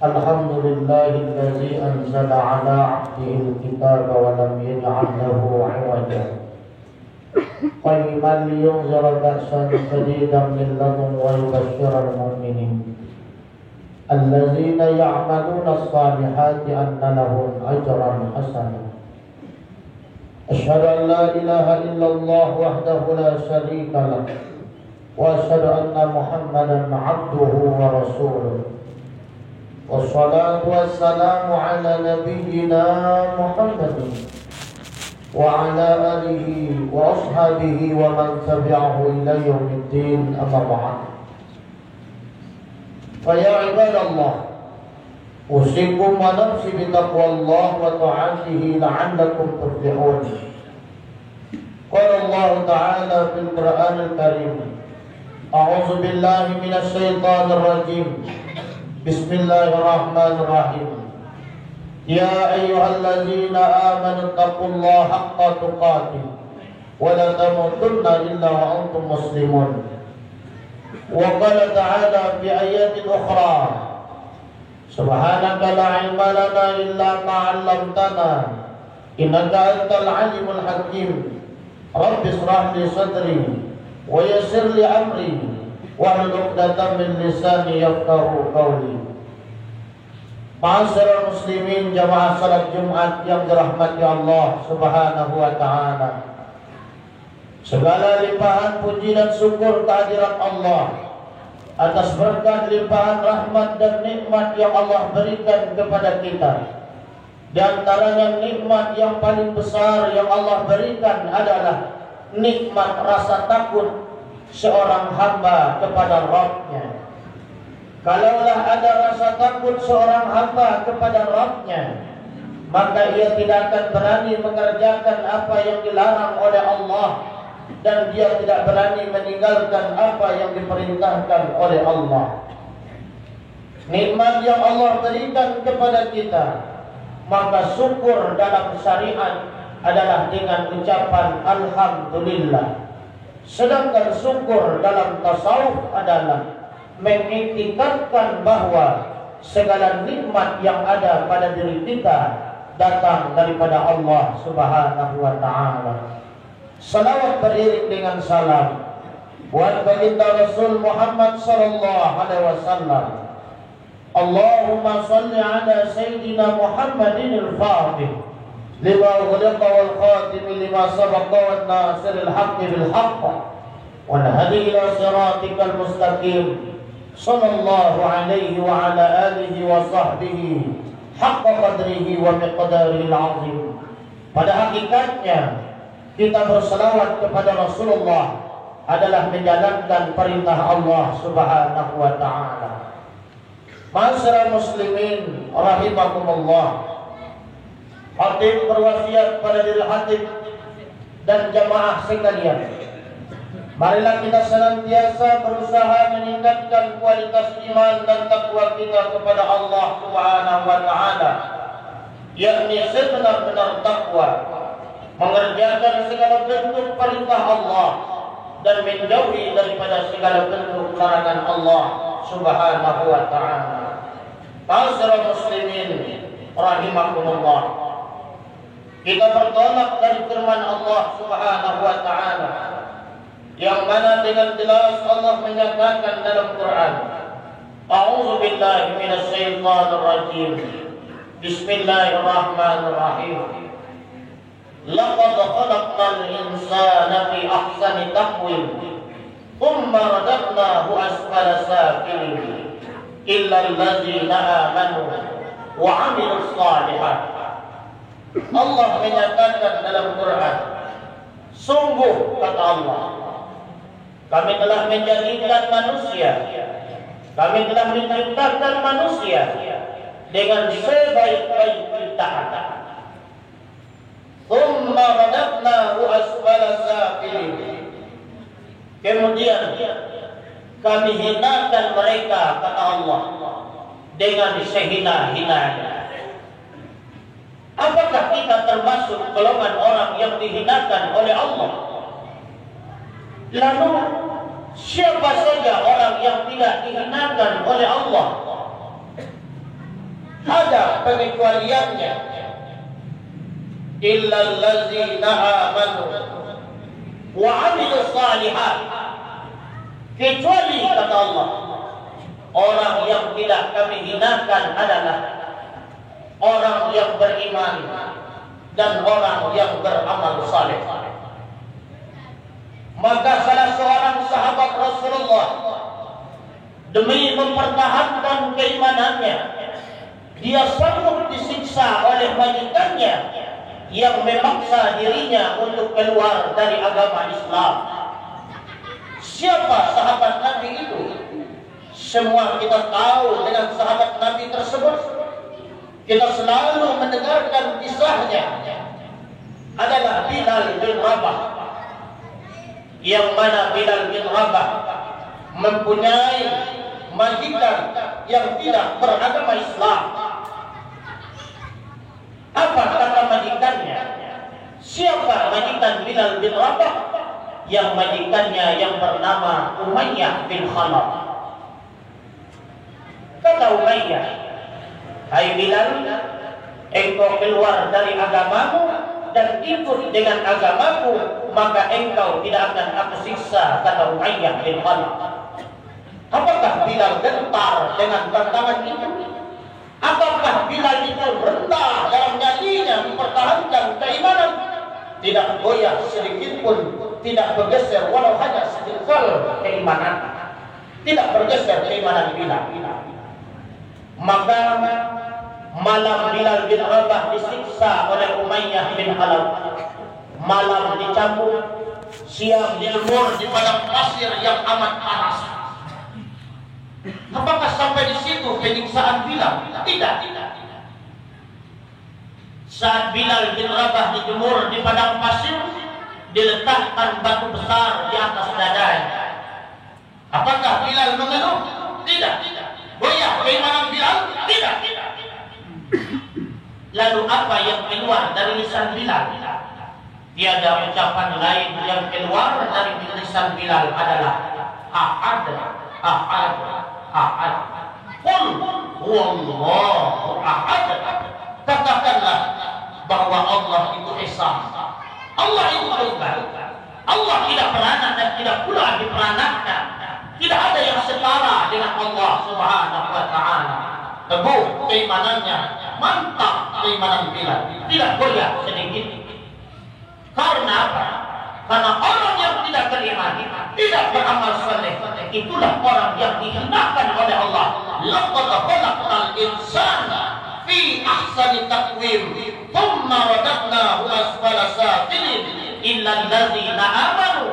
الحمد لله الذي أنزل على عبده الكتاب ولم يجعل له عوجا قيما لينذر بأسا شديدا من لدن ويبشر المؤمنين الذين يعملون الصالحات أن لهم أجرا حسنا أشهد أن لا إله إلا الله وحده لا شريك له وأشهد أن محمدا عبده ورسوله والصلاة والسلام على نبينا محمد وعلى آله وأصحابه ومن تبعه إلى يوم الدين أما بعد فيا عباد الله أوصيكم ونفسي بتقوى الله وطاعته لعلكم تفلحون. قال الله تعالى في القرآن الكريم أعوذ بالله من الشيطان الرجيم بسم الله الرحمن الرحيم يا أيها الذين آمنوا اتقوا الله حق تقاته ولا تموتن إلا وأنتم مسلمون. وقال تعالى في آيات أخرى سبحانك لا علم لنا إلا ما علمتنا إنك أنت العليم الحكيم رب اشرح لي صدري ويسر لي أمري wahlul 'uqdatam min lisani yafqahu qawli. Ma'asyiral muslimin jamaah salat Jumat yang dirahmati Allah Subhanahu wa taala. Segala limpahan puji dan syukur kehadirat Allah atas berkat limpahan rahmat dan nikmat yang Allah berikan kepada kita. Di antaranya nikmat yang paling besar yang Allah berikan adalah nikmat rasa takut seorang hamba kepada Rabb-Nya. Kalaulah ada rasa takut seorang hamba kepada Rabb-Nya, maka ia tidak akan berani mengerjakan apa yang dilarang oleh Allah, dan dia tidak berani meninggalkan apa yang diperintahkan oleh Allah. Nikmat yang Allah berikan kepada kita, maka syukur dalam syariat adalah dengan ucapan Alhamdulillah. Sedangkan syukur dalam tasawuf adalah mengiktikadkan bahwa segala nikmat yang ada pada diri kita datang daripada Allah Subhanahu wa taala. Salawat beriring dengan salam buat baginda Rasul Muhammad sallallahu alaihi wasallam. Allahumma shalli ala sayyidina Muhammadin al-Fatih lima ughliqa wal khatim lima sabaqa wan nasiril haqqi bil haqq wal hadi ila siratikal mustaqim sallallahu alaihi wa ala alihi wa sahbihi haqqa qadrihi wa miqdaril azim. Pada hakikatnya kita berselawat kepada Rasulullah adalah menjalankan perintah Allah Subhanahu wa taala. Ma'asyiral muslimin rahimakumullah. Khatib berwasiat pada diri khatib dan jamaah sekalian, marilah kita senantiasa berusaha meningkatkan kualitas iman dan takwa kita kepada Allah Subhanahu wa taala, yakni sebenar-benar takwa, mengerjakan segala bentuk perintah Allah dan menjauhi daripada segala bentuk larangan Allah Subhanahu wa taala. Ma'asyiral muslimin rahimakumullah. Kita bertolak dari firman Allah Subhanahu wa taala yang mana dengan jelas Allah menyatakan dalam Quran, A'udzu billahi minasy syaithanir rajim. Bismillahirrahmanirrahim. Laqad khalaqnal insana fi ahsani taqwim. Tsumma radadnahu asfala safilin. Illa allazina amanu wa 'amilus shalihat. Allah menyatakan dalam Quran, sungguh kata Allah, kami telah menjadikan manusia, kami telah menciptakan manusia dengan sebaik-baik ciptaan. Tsumma radadnahu asfala safilin. Kemudian kami hinakan mereka kata Allah dengan sehina-hinanya. Apakah kita termasuk golongan orang yang dihinakan oleh Allah? Lalu siapa saja orang yang tidak dihinakan oleh Allah? ada pengecualiannya. Illal ladzina amanu wa 'amilus shalihat. Kecuali kata Allah, orang yang tidak kami hinakan adalah orang yang beriman dan orang yang beramal saleh. Maka salah seorang sahabat Rasulullah demi mempertahankan keimanannya, dia sanggup disiksa oleh majikannya yang memaksa dirinya untuk keluar dari agama Islam. Siapa sahabat Nabi itu? Semua kita tahu dengan sahabat Nabi tersebut. Kita selalu mendengarkan kisahnya. Adalah Bilal bin Rabah, yang mana Bilal bin Rabah mempunyai majikan yang tidak beragama Islam. Apa kata majikannya? Siapa majikan Bilal bin Rabah? Yang majikannya yang bernama Umayyah bin Khalaf. Kata Umayyah, hai Bilal, engkau keluar dari agamamu dan ikut dengan agamaku, maka engkau tidak akan aku siksa, kata Umayyah bin Khalaf. Apakah Bilal gentar dengan tantangan itu? Apakah Bilal itu rendah dalam nyalinya mempertahankan keimanan? Tidak goyah sedikit pun, tidak bergeser walau hanya sedikit keimanan. Tidak bergeser keimanan Bilal. Maka malam Bilal bin Rabah disiksa oleh Umayyah bin Khalaf. Malam dicambuk, siang dijemur di padang pasir yang amat panas. Apakah sampai di situ penyiksaan Bilal? Tidak. Saat Bilal bin Rabah dijemur di padang pasir, diletakkan batu besar di atas dadanya. Apakah Bilal mengeluh? Tidak. Goyah keimanan Bilal? Tidak. Lalu apa yang keluar dari lisan Bilal? Tiada ucapan lain yang keluar dari lisan Bilal adalah Ahad, Ahad, Ahad. Qul huwallahu ahad. Katakanlah bahwa Allah itu esa. Allah itu tunggal. Allah tidak beranak dan tidak pula diperanakkan. Tidak ada yang setara dengan Allah Subhanahu wa taala. Teguh keimanannya, mantap keimanan Bilal, tidak goyah sedikit. Karena apa? Karena orang yang tidak beriman, tidak beramal saleh, itulah orang yang dihinakan oleh Allah. Laqad khalaqnal insana fi ahsani taqwim, thumma radadnahu asfala safilin, illa alladzina amanu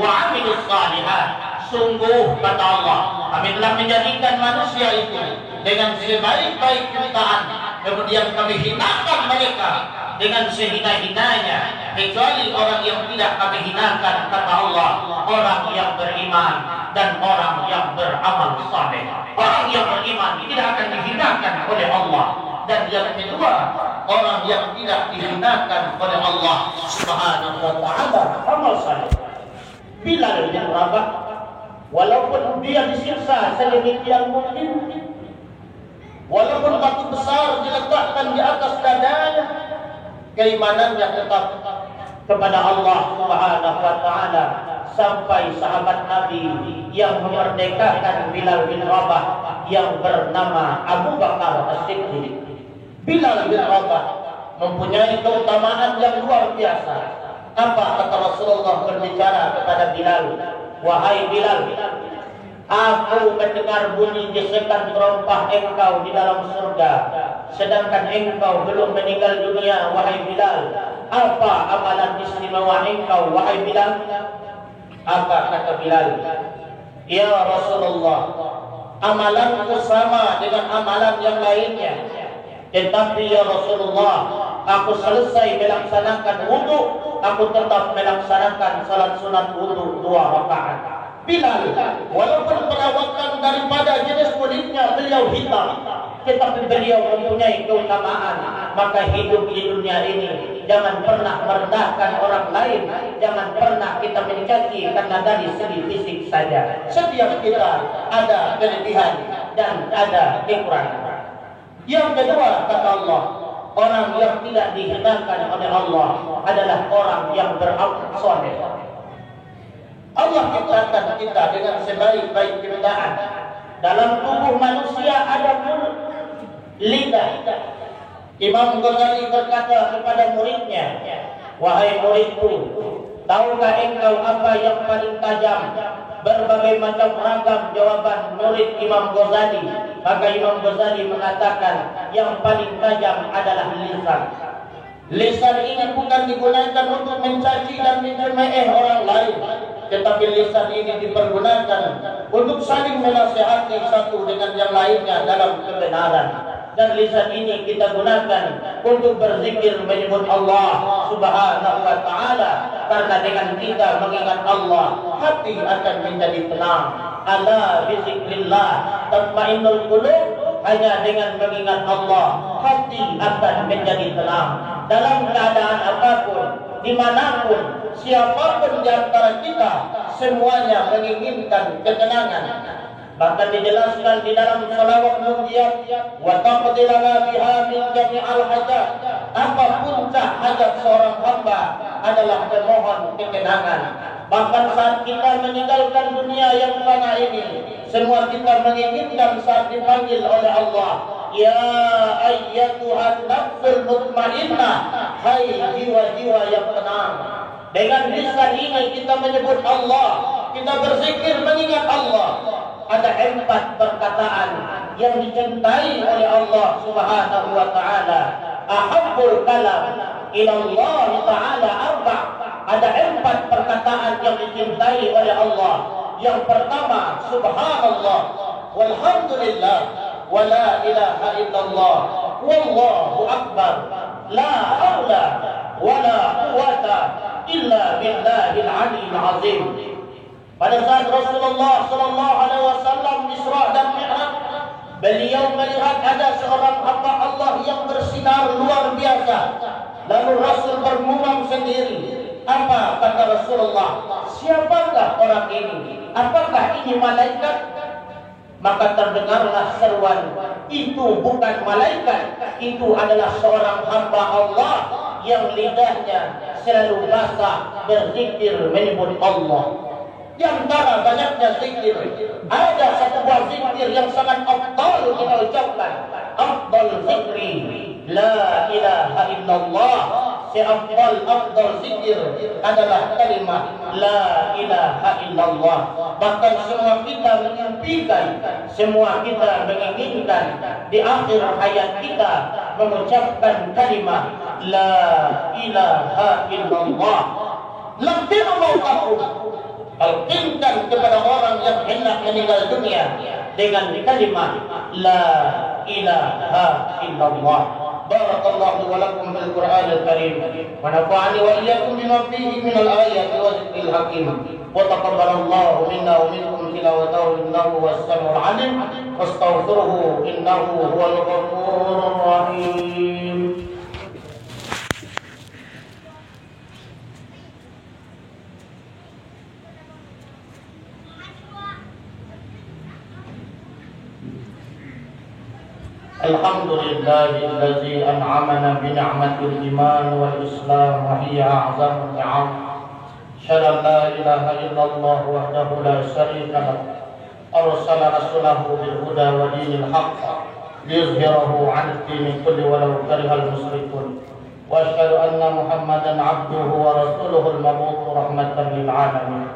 wa 'amilus shalihat. Sungguh kata Allah, kami telah menjadikan manusia itu dengan sebaik-baik ciptaan, kemudian kami hinakan mereka dengan sehina-hinanya, kecuali orang yang tidak kami hinakan, kata Allah, orang yang beriman dan orang yang beramal saleh. Orang yang beriman tidak akan dihinakan oleh Allah. Dan yang kedua, orang yang tidak dihinakan oleh Allah Subhanahu wa taala, amal saleh. Bilal bin Rabah, walaupun dia disiksa sedemikian mungkin, walaupun batu besar diletakkan di atas dadanya, keimanannya tetap kepada Allah Subhanahu wa taala. Sampai sahabat Nabi yang memerdekakan Bilal bin Rabah yang bernama Abu Bakar As-Siddiq. Bilal bin Rabah mempunyai keutamaan yang luar biasa. Apa kata Rasulullah berbicara kepada Bilal? Wahai Bilal, aku mendengar bunyi gesekan terompah engkau di dalam surga, sedangkan engkau belum meninggal dunia. Wahai Bilal, apa amalan istimewa engkau, wahai Bilal? Apa kata Bilal? Ya Rasulullah, amalanku sama dengan amalan yang lainnya, tetapi ya Rasulullah, aku selesai melaksanakan wudu, aku tetap melaksanakan salat sunat wudu 2 rakaat. Bilal, walaupun perawakan daripada jenis kulitnya beliau hitam, tetapi beliau mempunyai keutamaan. Maka hidup di dunia ini jangan pernah merendahkan orang lain, jangan pernah kita mencaci karena dari segi fisik saja. Setiap kita ada kelebihan dan ada kekurangan. Yang kedua, kata Allah, orang yang tidak dihinakan oleh Allah adalah orang yang beramal soleh. Allah ciptakan kita dengan sebaik-baik ciptaan. Dalam tubuh manusia ada mulut, lidah. Imam Ghazali berkata kepada muridnya, wahai muridku, tahukah engkau apa yang paling tajam? Berbagai macam ragam jawaban murid Imam Ghazali. Maka Imam Ghazali mengatakan yang paling tajam adalah lisan. Lisan ini bukan digunakan untuk mencaci dan mencemooh orang lain, tetapi lisan ini dipergunakan untuk saling menasihati satu dengan yang lainnya dalam kebenaran. Dan lisan ini kita gunakan untuk berzikir menyebut Allah Subhanahu wa Ta'ala, karena dengan kita mengingat Allah, hati akan menjadi tenang. Ala bizikrillah tatmainnul qulub. Hanya dengan mengingat Allah, hati akan menjadi tenang. Dalam keadaan apapun, dimanapun, siapapun di antara kita, semuanya menginginkan ketenangan. Bahkan dijelaskan di dalam salawat mujiyat, wa taqdi lana biha min jami'al hajat. Apa puncak hajat seorang hamba adalah memohon ketenangan. Bahkan saat kita meninggalkan dunia yang fana ini, semua kita menginginkan saat dipanggil oleh Allah, ya ayyatuhan nafsul mutmainnah, hai jiwa-jiwa yang tenang. Dengan lisan ini kita menyebut Allah, kita berzikir mengingat Allah. Ada 4 perkataan yang dicintai oleh Allah Subhanahu wa Ta'ala. Ahabbul kalam ila Allah Ta'ala 4. Ada 4 perkataan yang dicintai oleh Allah. Yang pertama, subhanallah, walhamdulillah, wa la ilaha illallah, wallahu akbar, la haula wa la quwata illa billahil aliyyil azim. Pada saat Rasulullah sallallahu alaihi wasallam Isra dan Mi'raj, beliau melihat ada seorang hamba Allah yang bersinar luar biasa. Lalu Rasul bergumam sendiri. Apa kata Rasulullah? Siapakah orang ini? Apakah ini malaikat? Maka terdengarlah seruan, itu bukan malaikat, itu adalah seorang hamba Allah yang lidahnya selalu basah berzikir menyebut Allah. Di antara banyaknya zikir, ada satu buah zikir yang sangat afdal kita ucapkan. Afdal zikri la ilaha illallah. Afdal zikir adalah kalimat la ilaha illallah. Bahkan semua kita mengimpikan, semua kita menginginkan di akhir hayat kita mengucapkan kalimat la ilaha illallah. Lebih mautakum, alkinkan kepada orang yang hendak meninggal dunia dengan kalimat la ilaha illallah. Barakallahu wa lakum fil Qur'anil Karim wa nafa'ani wa iyyakum bima fihi minal ayati wa dzikril hakim. Wa taqabbalallahu minna wa minkum tilawatahu innahu was-sami'ul 'alim. Wastaghfiruhu innahu huwal ghafurur rahim. Alhamdulillahillazi an'amana bi ni'matil iman wal islam wa hiya a'zamul ni'am. Syada la ilaha illallah wahdahu la syarika lahu. Arsala rasulahu bil huda wa dinil haqq liyuzhirahu 'ala ad-din kulli walau karihal musyrikun. Wa asyhadu anna Muhammadan 'abduhu wa rasuluhu al-mab'uts rahmatan lil 'alamin.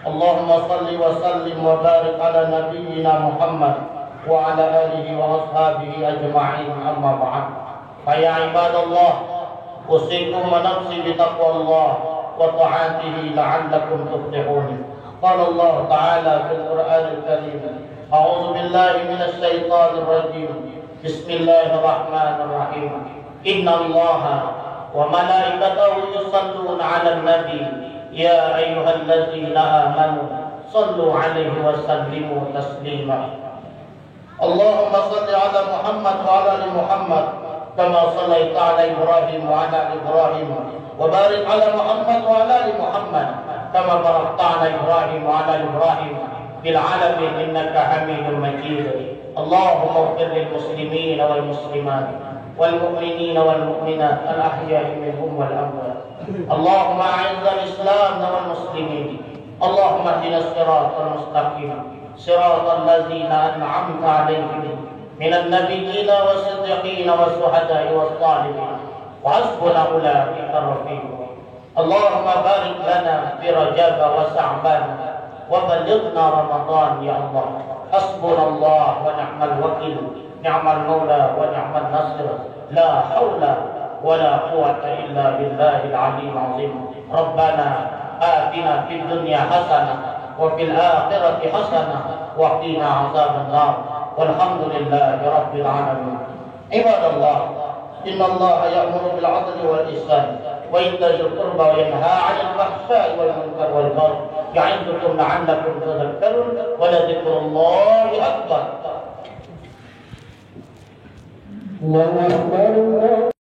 Allahumma shalli wa sallim wa barik ala nabiyyina Muhammad wa ala alihi wa ashabihi ajma'in, amma ba'd. Fa ya ibadallah, usikum wa nafsi bi taqwallah wa ta'atihi la'allakum tuflihun. Qala Allah ta'ala fil Qur'anil Karim, a'udzu billahi minasy syaithanir rajim. Bismillahirrahmanirrahim. Innallaha wa malaikatahu yusholluna 'alan nabi ya ayyuhalladzina amanu shallu 'alaihi wa sallimu taslima. Allahumma salli ala Muhammad wa ala ali Muhammad kama sallaita ala Ibrahim wa ala ali Ibrahim wa barik ala Muhammad wa ala ali Muhammad kama barakta ala Ibrahim wa ala ali Ibrahim fil alamin innaka Hamidum Majid. اللهم اغفر للمسلمين والمسلمات والمؤمنين والمؤمنات الأحياء منهم والأموات. اللهم أعز الإسلام والمسلمين. اللهم اهدنا الصراط المستقيم صراط الذين أنعمت عليهم من النبيين والصديقين والشهداء والصالحين وحسبنا أولئك رفيقا. اللهم بارك لنا في رجب وشعبان وبلغنا رمضان يا الله. حسبنا الله ونعم الوكيل، نعم المولى ونعم النصير، لا حول ولا قوة إلا بالله العلي العظيم. ربنا آتنا في الدنيا حسنة وفي الآخرة حسنة وقنا عذاب النار والحمد لله رب العالمين. عباد الله، إن الله يأمر بالعدل والإحسان وإيتاء ذي القربى وينهى عن الفحشاء والمنكر والبغي يعظكم لعلكم تذكرون ولذكر الله أكبر.